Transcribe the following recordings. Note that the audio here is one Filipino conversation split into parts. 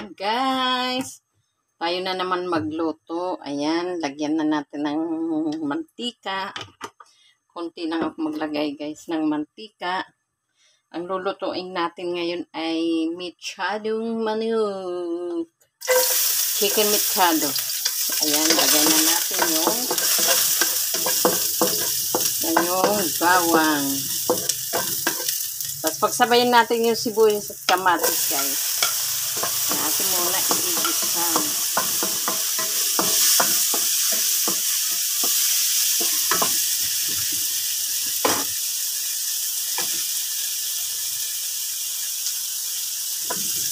Ayan guys, tayo na naman magluto. Ayan, lagyan na natin ng mantika. Konti lang ako maglagay guys ng mantika. Ang lulutuin natin ngayon ay mechadong manok. Chicken mechado. Ayan, lagyan na natin yung bawang. Tapos pagsabayin natin yung sibuyas at kamatis guys. Natin muna i-igisa.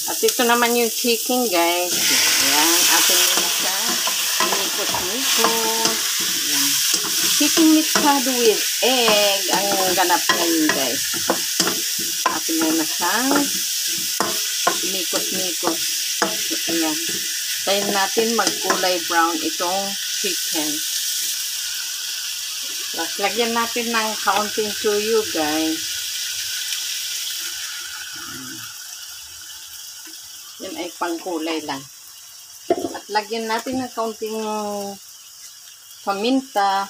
At ito naman yung chicken guys. Ayan, atin muna siya. Inikot-nikot. Ayan. Chicken mechado with egg. Ang ganap ngayon guys. Atin muna siyang inikot-nikot. Ayan. Tayo natin magkulay brown itong chicken. Tapos lagyan natin ng kaunting tuyo guys. Yan ay pangkulay lang. At lagyan natin ng kaunting paminta.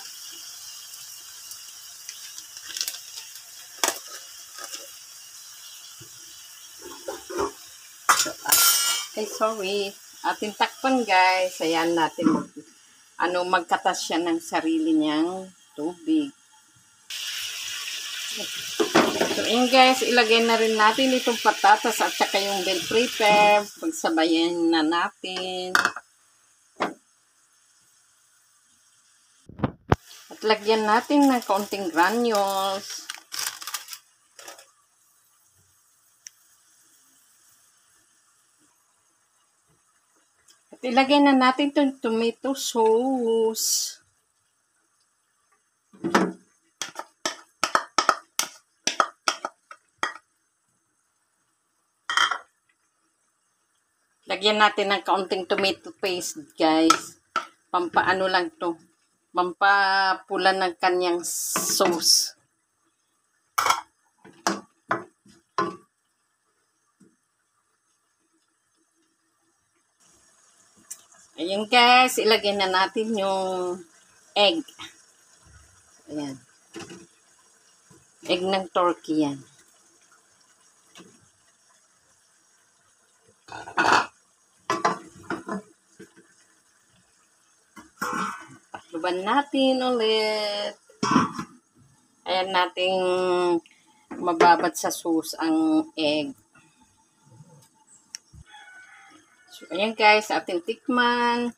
Sorry. Ating takpan guys. Ayan natin magkatas siya ng sarili niyang tubig. So yun guys, ilagay na rin natin itong patatas at saka yung bell pepper. Pagsabayan na natin. At lagyan natin ng kaunting granules. At ilagay na natin itong tomato sauce. Lagyan natin ng kaunting tomato paste, guys. Pampaano lang to. Pampapula ng kanyang sauce. Ayan, guys. Ilagay na natin yung egg. Ayan. Egg ng turkey yan. Luban natin ulit. Ayan nating mababad sa sauce ang egg. So, ayan guys, ating tikman.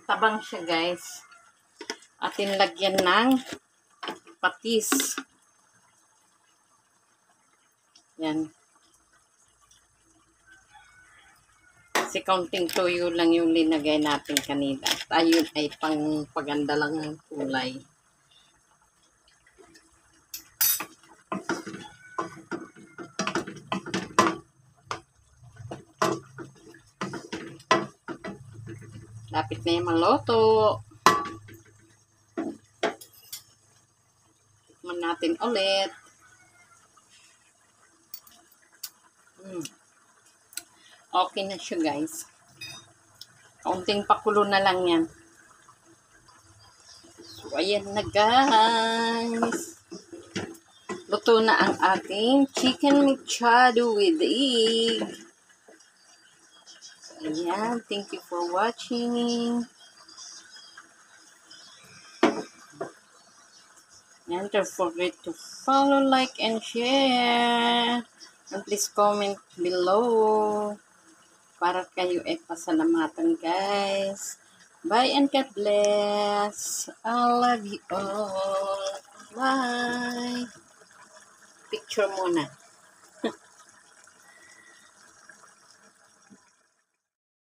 Tabang siya guys. Atin lagyan ng patis. Yan. Kasi kaunting toyo lang yung linagay natin kanina. At ayun ay pang paganda lang ng kulay. Lapit na yung maluto. Tikman natin ulit. Okay na siya guys. Kaunting pakulo na lang yan. So ayan na guys. Luto na ang ating chicken mechado with egg. Ayan. Thank you for watching. And don't forget to follow, like, and share. And please comment below para kayo ay pasalamatan guys. Bye and God bless. I love you all. Bye. Picture muna.